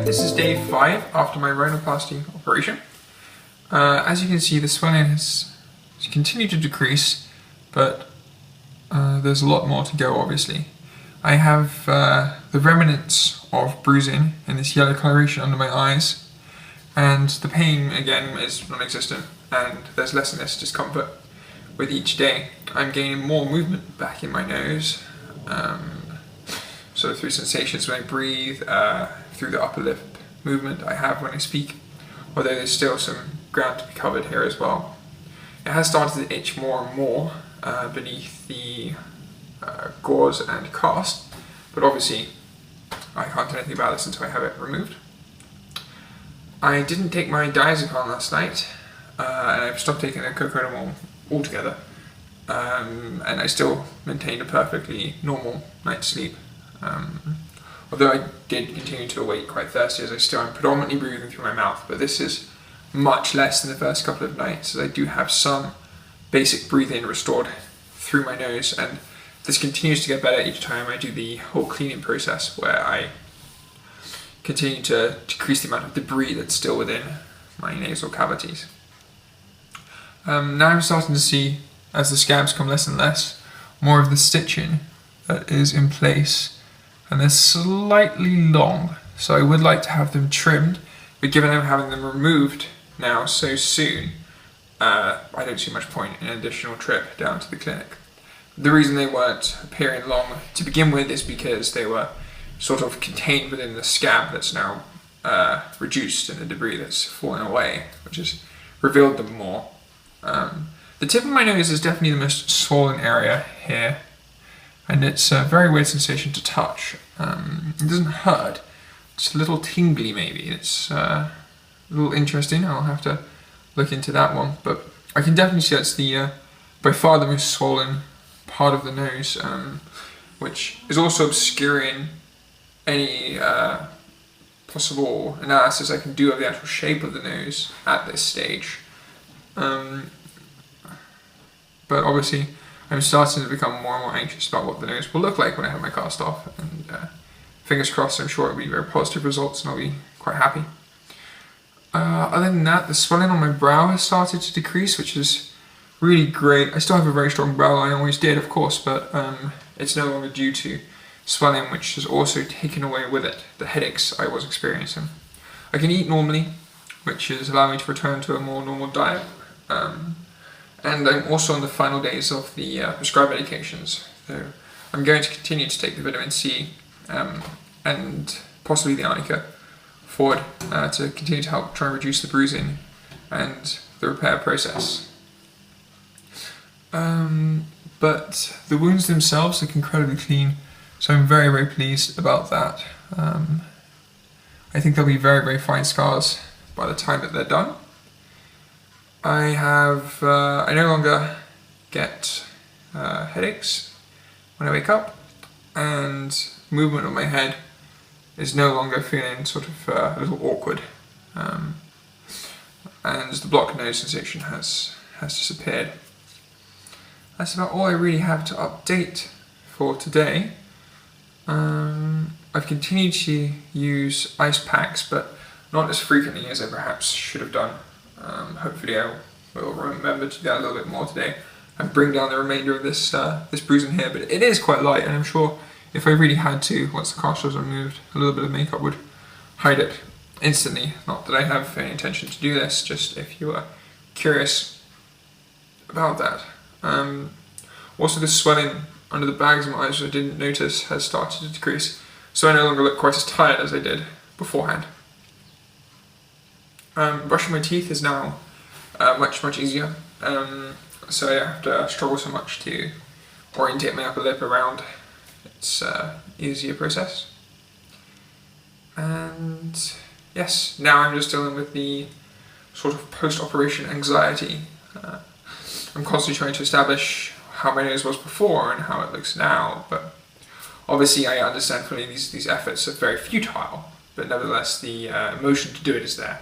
This is day 5 after my rhinoplasty operation. As you can see, the swelling has continued to decrease, but there's a lot more to go, obviously. I have the remnants of bruising in this yellow coloration under my eyes, and the pain, again, is non-existent, and there's less and less discomfort with each day. I'm gaining more movement back in my nose, sort of through sensations when I breathe, through the upper lip movement I have when I speak, although there's still some ground to be covered here as well. It has started to itch more and more beneath the gauze and cast, but obviously I can't do anything about this until I have it removed. I didn't take my diazepam last night, and I've stopped taking the cocodamol altogether, and I still maintained a perfectly normal night's sleep. Although I did continue to awake quite thirsty, as I still am predominantly breathing through my mouth, but this is much less than the first couple of nights, as I do have some basic breathing restored through my nose, and this continues to get better each time I do the whole cleaning process, where I continue to decrease the amount of debris that's still within my nasal cavities. Now I'm starting to see, as the scabs come less and less, more of the stitching that is in place, and they're slightly long, so I would like to have them trimmed, but given I'm having them removed now so soon, I don't see much point in an additional trip down to the clinic. The reason they weren't appearing long to begin with is because they were sort of contained within the scab that's now reduced in the debris that's fallen away, which has revealed them more. The tip of my nose is definitely the most swollen area here, and it's a very weird sensation to touch. It doesn't hurt, it's a little tingly maybe. It's a little interesting. I'll have to look into that one, but I can definitely see that's the by far the most swollen part of the nose, which is also obscuring any possible analysis I can do of the actual shape of the nose at this stage. But obviously I'm starting to become more and more anxious about what the nose will look like when I have my cast off, and fingers crossed, I'm sure it'll be very positive results and I'll be quite happy. Other than that, the swelling on my brow has started to decrease, which is really great. I still have a very strong brow line, I always did, of course, but it's no longer due to swelling, which has also taken away with it the headaches I was experiencing. I can eat normally, which is allowing me to return to a more normal diet. And I'm also on the final days of the prescribed medications, so I'm going to continue to take the vitamin C and possibly the arnica forward to continue to help try and reduce the bruising and the repair process. But the wounds themselves look incredibly clean, so I'm very, very pleased about that. I think they'll be very, very fine scars by the time that they're done. I no longer get headaches when I wake up, and movement of my head is no longer feeling sort of a little awkward, and the blocked nose sensation has disappeared. That's about all I really have to update for today. I've continued to use ice packs, but not as frequently as I perhaps should have done. Hopefully I will remember to do that a little bit more today and bring down the remainder of this bruising here, but it is quite light, and I'm sure if I really had to, once the cast was removed, a little bit of makeup would hide it instantly. Not that I have any intention to do this, just if you are curious about that. Also, the swelling under the bags of my eyes, which I didn't notice, has started to decrease, so I no longer look quite as tired as I did beforehand. Brushing my teeth is now much easier, so I don't have to struggle so much to orientate my upper lip around. It's an easier process. And yes, now I'm just dealing with the sort of post-operation anxiety. I'm constantly trying to establish how my nose was before and how it looks now, but obviously I understand fully these efforts are very futile, but nevertheless the emotion to do it is there.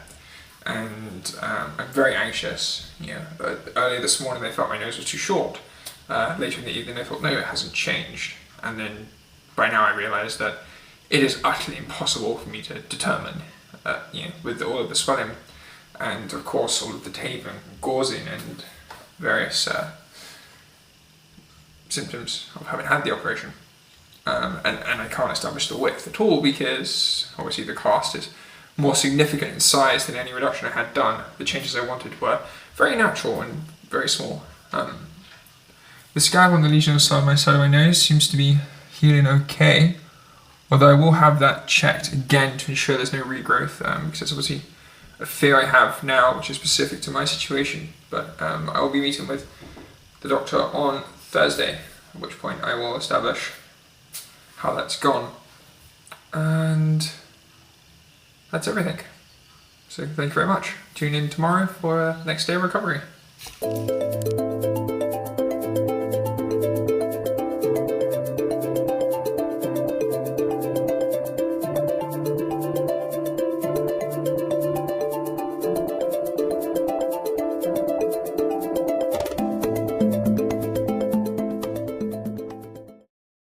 And I'm very anxious. Earlier this morning I felt my nose was too short. Later in the evening I thought, no, it hasn't changed. And then by now I realised that it is utterly impossible for me to determine with all of the swelling, and of course all of the tape and gauzing and various symptoms of having had the operation. And I can't establish the width at all because obviously the cast is more significant in size than any reduction I had done. The changes I wanted were very natural and very small. The scab on the lesion side of my nose seems to be healing okay, although I will have that checked again to ensure there's no regrowth, because it's obviously a fear I have now which is specific to my situation. But I will be meeting with the doctor on Thursday, at which point I will establish how that's gone. And that's everything. So thank you very much. Tune in tomorrow for next day of recovery.